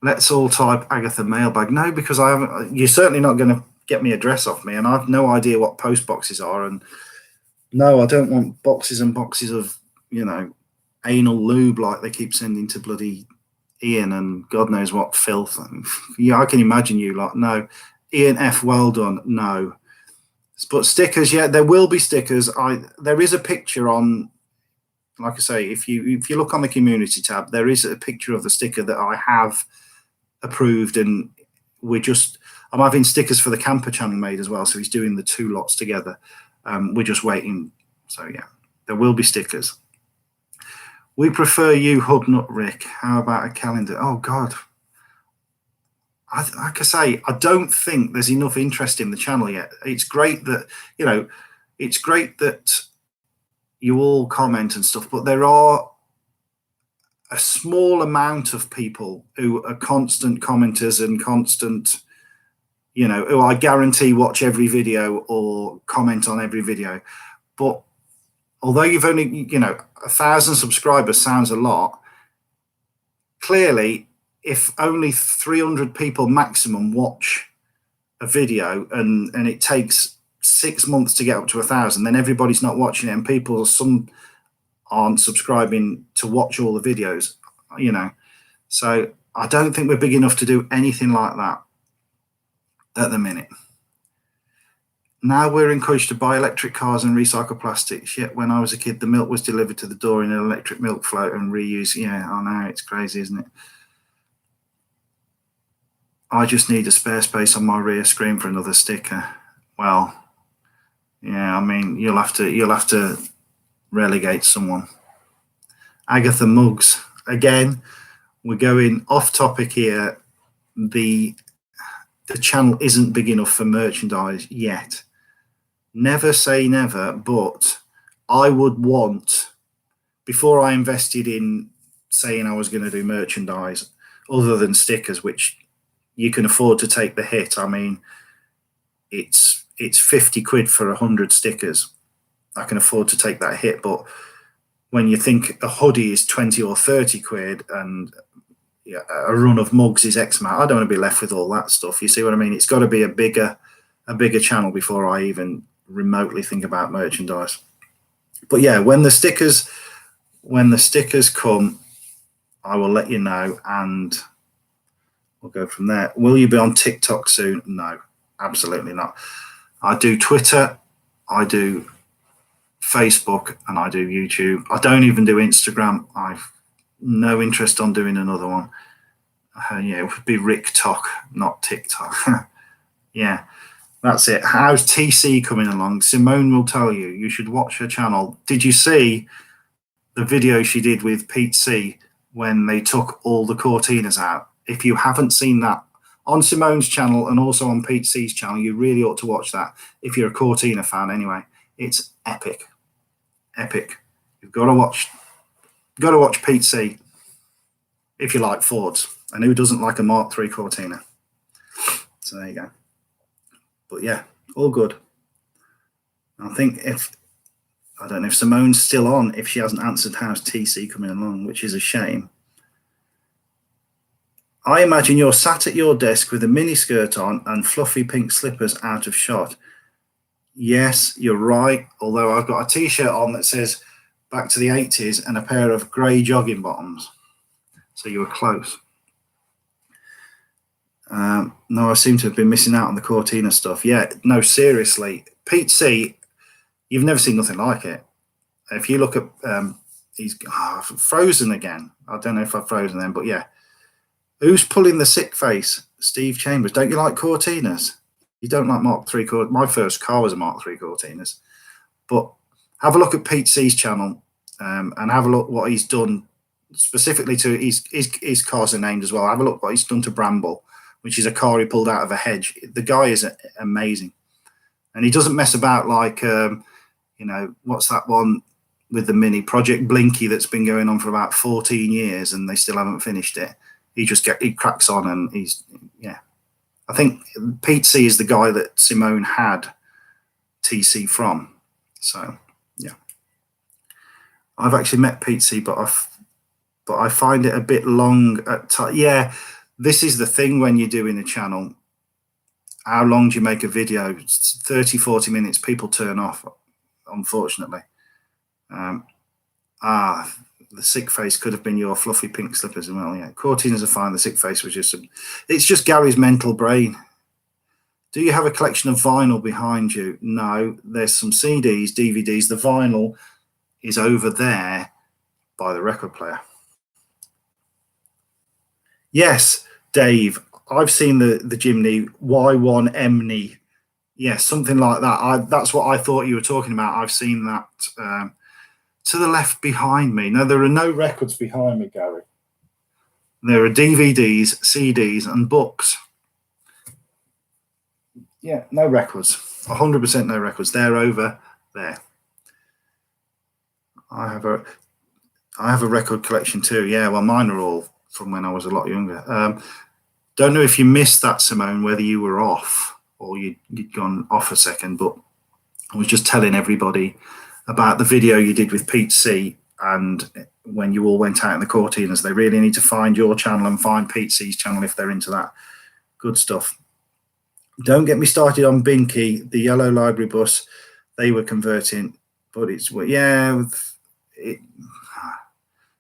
Let's all type Agatha mailbag. No, because I haven't. You're certainly not going to get me address off me, and I've no idea what post boxes are. And no, I don't want boxes and boxes of anal lube like they keep sending to bloody Ian and God knows what filth. Yeah, I can imagine you lot. No, Ian F. Well done. No, but stickers. Yeah, there will be stickers. There is a picture on. Like I say, if you look on the community tab, there is a picture of the sticker that I have approved, and I'm having stickers for the camper channel made as well. So he's doing the two lots together. We're just waiting. So yeah, there will be stickers. We prefer you, Hubnut Rick. How about a calendar? Oh God. Like I say, I don't think there's enough interest in the channel yet. It's great that, you all comment and stuff, but there are a small amount of people who are constant commenters and constant, who I guarantee watch every video or comment on every video. But although you've only, 1,000 subscribers sounds a lot, clearly, if only 300 people maximum watch a video and it takes 6 months to get up to 1,000, then everybody's not watching it, and some aren't subscribing to watch all the videos, So I don't think we're big enough to do anything like that at the minute. Now we're encouraged to buy electric cars and recycle plastics. Yet when I was a kid, the milk was delivered to the door in an electric milk float and reused. Yeah, I know, it's crazy, isn't it? I just need a spare space on my rear screen for another sticker. Well, yeah, I mean, you'll have to relegate someone. Agatha mugs. Again, we're going off topic here. The channel isn't big enough for merchandise yet. Never say never, but I would want, before I invested in saying I was going to do merchandise other than stickers, which you can afford to take the hit. I mean, it's 50 quid for 100 stickers. I can afford to take that hit, but when you think a hoodie is 20 or 30 quid and a run of mugs is X amount, I don't want to be left with all that stuff. You see what I mean? It's got to be a bigger channel before I even remotely think about merchandise. But yeah, when the stickers come, I will let you know, and we'll go from there. Will you be on TikTok soon? No, absolutely not. I do Twitter, I do Facebook, and I do YouTube. I don't even do Instagram. I've no interest on doing another one. Yeah, it would be RickTok, not TikTok. Yeah, that's it. How's TC coming along? Simone will tell you. You should watch her channel. Did you see the video she did with Pete C when they took all the Cortinas out? If you haven't seen that on Simone's channel and also on Pete C's channel, you really ought to watch that. If you're a Cortina fan, anyway, it's epic, epic. You've got to watch Pete C if you like Fords, and who doesn't like a Mark III Cortina? So there you go. But yeah, all good. I think I don't know if Simone's still on, if she hasn't answered how's TC coming along, which is a shame. I imagine you're sat at your desk with a mini skirt on and fluffy pink slippers out of shot. Yes, you're right, although I've got a t-shirt on that says back to the 80s and a pair of grey jogging bottoms. So you were close. No, I seem to have been missing out on the Cortina stuff. Yeah, no, seriously. Pete C, you've never seen nothing like it. If you look at, he's frozen again. I don't know if I've frozen them, but yeah. Who's pulling the sick face? Steve Chambers. Don't you like Cortinas? You don't like Mark III Cortinas? My first car was a Mark III Cortinas. But have a look at Pete C's channel and have a look what he's done specifically to his cars are named as well. Have a look what he's done to Bramble, which is a car he pulled out of a hedge. The guy is amazing. And he doesn't mess about like, what's that one with the Mini Project Blinky that's been going on for about 14 years and they still haven't finished it. He cracks on and I think Pete C is the guy that Simone had TC from. So yeah, I've actually met Pete C, but I find it a bit long at times. Yeah, this is the thing when you're doing a channel. How long do you make a video? It's 30, 40 minutes. People turn off, unfortunately. The sick face could have been your fluffy pink slippers as well. Yeah, Cortinas are fine. The sick face was it's just Gary's mental brain. Do you have a collection of vinyl behind you? No, there's some CDs, DVDs. The vinyl is over there by the record player. Yes, Dave, I've seen the Jimny Y1 Emny. Yes, something like that. That's what I thought you were talking about. I've seen that. To the left behind me. No, there are no records behind me, Gary. There are DVDs, CDs, and books. Yeah, no records. 100% no records. They're over there. I have a record collection too. Yeah, well, mine are all from when I was a lot younger. Don't know if you missed that, Simone, whether you were off or you'd gone off a second, but I was just telling everybody about the video you did with Pete C, and when you all went out in the Cortinas. They really need to find your channel and find Pete C's channel if they're into that. Good stuff. Don't get me started on Binky, the yellow library bus. They were converting, but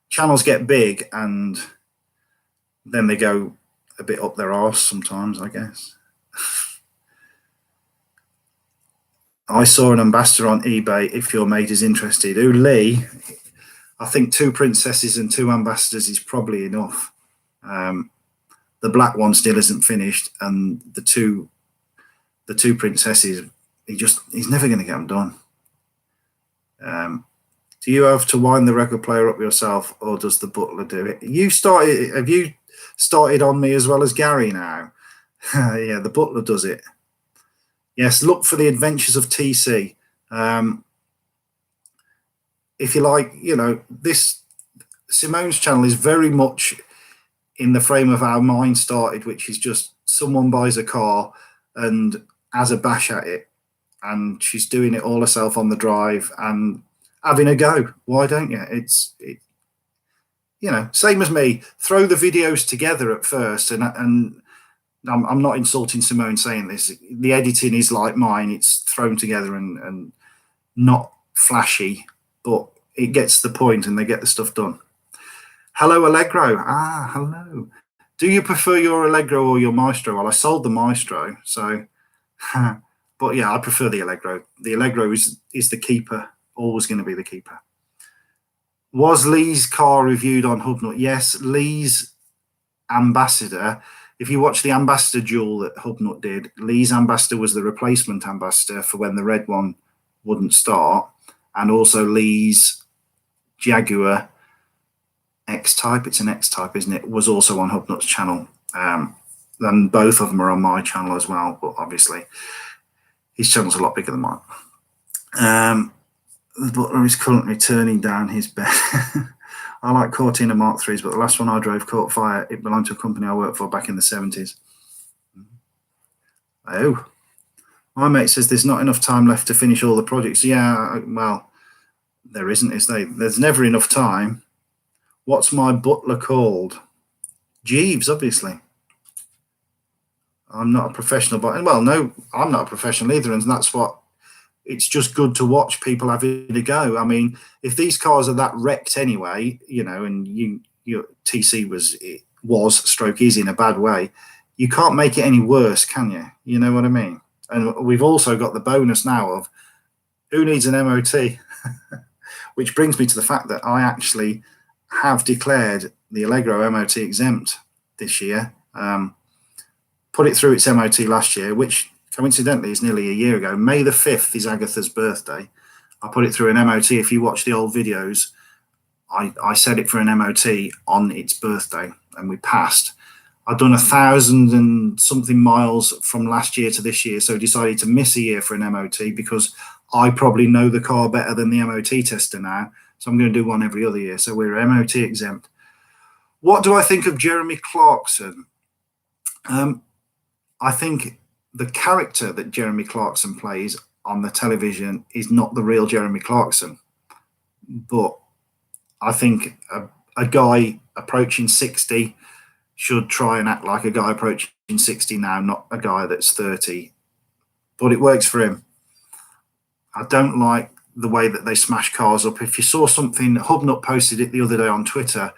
channels get big and then they go a bit up their arse sometimes, I guess. I saw an ambassador on eBay if your mate is interested. Ooh, Lee, I think 2 princesses and 2 ambassadors is probably enough. the black one still isn't finished, and the two princesses, he's never going to get them done. Do you have to wind the record player up yourself, or does the butler do it? Have you started on me as well as Gary now? Yeah, the butler does it. Yes, look for the Adventures of TC. If you like, this Simone's channel is very much in the frame of how mine started, which is just someone buys a car and has a bash at it, and she's doing it all herself on the drive and having a go. Why don't you? Same as me. Throw the videos together at first, and I'm not insulting Simone saying this. The editing is like mine. It's thrown together and not flashy, but it gets the point and they get the stuff done. Hello, Allegro. Hello. Do you prefer your Allegro or your Maestro? Well, I sold the Maestro, so but yeah, I prefer the Allegro. The Allegro is the keeper, always going to be the keeper. Was Lee's car reviewed on Hubnut? Yes, Lee's Ambassador. If you watch the Ambassador duel that Hubnut did, Lee's Ambassador was the replacement Ambassador for when the red one wouldn't start, and also Lee's Jaguar X-Type, it's an X-Type, isn't it, was also on Hubnut's channel. And both of them are on my channel as well, but obviously his channel's a lot bigger than mine. The butler is currently turning down his bed. I like Cortina Mark 3s, but the last one I drove caught fire. It belonged to a company I worked for back in the 70s. Oh, my mate says there's not enough time left to finish all the projects. Yeah, well, there isn't, is there? There's never enough time. What's my butler called? Jeeves, obviously. I'm not a professional, but well, no, I'm not a professional either, and that's what. It's just good to watch people having a go. I mean, if these cars are that wrecked anyway, and your TC was is in a bad way, you can't make it any worse, can you? You know what I mean? And we've also got the bonus now of who needs an MOT, which brings me to the fact that I actually have declared the Allegro MOT exempt this year. Put it through its MOT last year, which coincidentally is nearly a year ago. May the 5th is Agatha's birthday. I put it through an MOT. If you watch the old videos, I set it for an MOT on its birthday, and we passed. I'd done 1,000 and something miles from last year to this year, so decided to miss a year for an MOT because I probably know the car better than the MOT tester now. So I'm going to do one every other year. So we're MOT exempt. What do I think of Jeremy Clarkson? I think the character that Jeremy Clarkson plays on the television is not the real Jeremy Clarkson. But I think a guy approaching 60 should try and act like a guy approaching 60 now, not a guy that's 30. But it works for him. I don't like the way that they smash cars up. If you saw something, Hubnut posted it the other day on Twitter,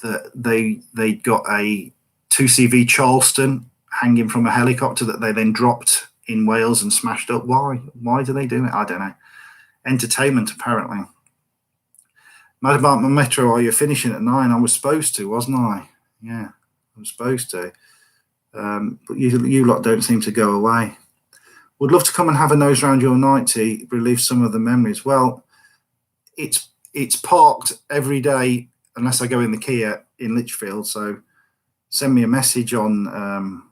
that they got a 2CV Charleston hanging from a helicopter that they then dropped in Wales and smashed up. Why do they do it? I don't know. Entertainment, apparently. Mad about my metro, are you finishing at 9? I was supposed to, wasn't I? Yeah, I was supposed to. But you lot don't seem to go away. Would love to come and have a nose round your 90, relive some of the memories. Well, it's parked every day unless I go in the Kia in Lichfield. So send me a message on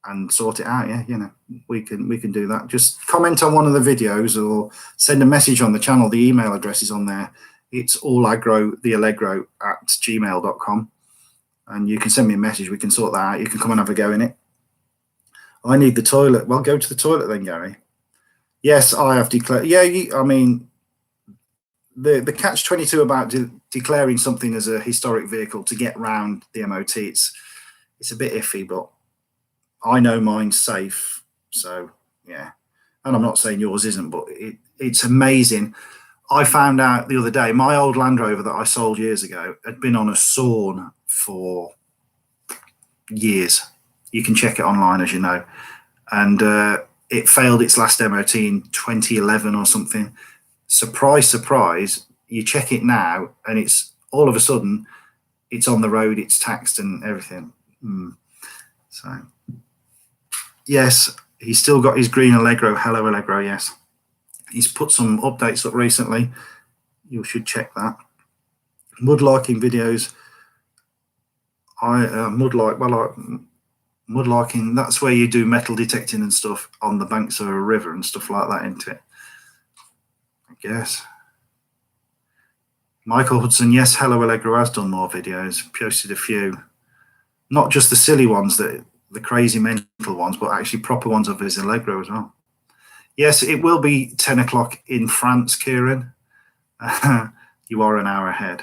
and sort it out. Yeah, we can do that. Just comment on one of the videos or send a message on the channel. The email address is on there. It's allegro@gmail.com, and you can send me a message. We can sort that out. You can come and have a go in it. I need the toilet. Well, go to the toilet then, Gary. Yes, I have declared. Yeah, I mean, the catch-22 about declaring something as a historic vehicle to get round the MOT, it's a bit iffy, but I know mine's safe. So, yeah. And I'm not saying yours isn't, but it's amazing. I found out the other day, my old Land Rover that I sold years ago had been on a sawn for years. You can check it online, as you know. And it failed its last MOT in 2011 or something. Surprise, surprise, you check it now and it's all of a sudden, it's on the road, it's taxed and everything. So, yes, he's still got his green Allegro. Hello, Allegro, yes. He's put some updates up recently. You should check that. Mudlarking videos. Mudlarking, that's where you do metal detecting and stuff on the banks of a river and stuff like that, isn't it? I guess. Michael Hudson, yes, Hello Allegro has done more videos, posted a few. Not just the silly ones, the crazy mental ones, but actually proper ones of his Allegro as well. Yes, it will be 10 o'clock in France, Kieran. You are an hour ahead.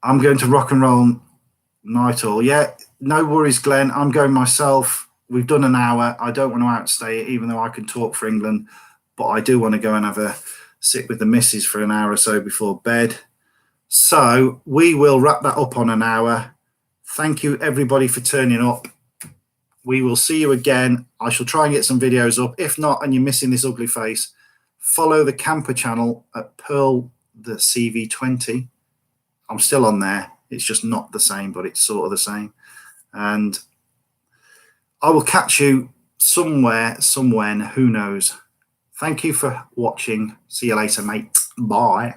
I'm going to rock and roll night all. Yeah, no worries, Glenn. I'm going myself. We've done an hour. I don't want to outstay it, even though I can talk for England, but I do want to go and have a sit with the missus for an hour or so before bed. So we will wrap that up on an hour. Thank you, everybody, for turning up. We will see you again. I shall try and get some videos up. If not, and you're missing this ugly face, follow the camper channel at Pearl the CV20. I'm still on there. It's just not the same, but it's sort of the same. And I will catch you somewhere, somewhen, who knows. Thank you for watching. See you later, mate. Bye.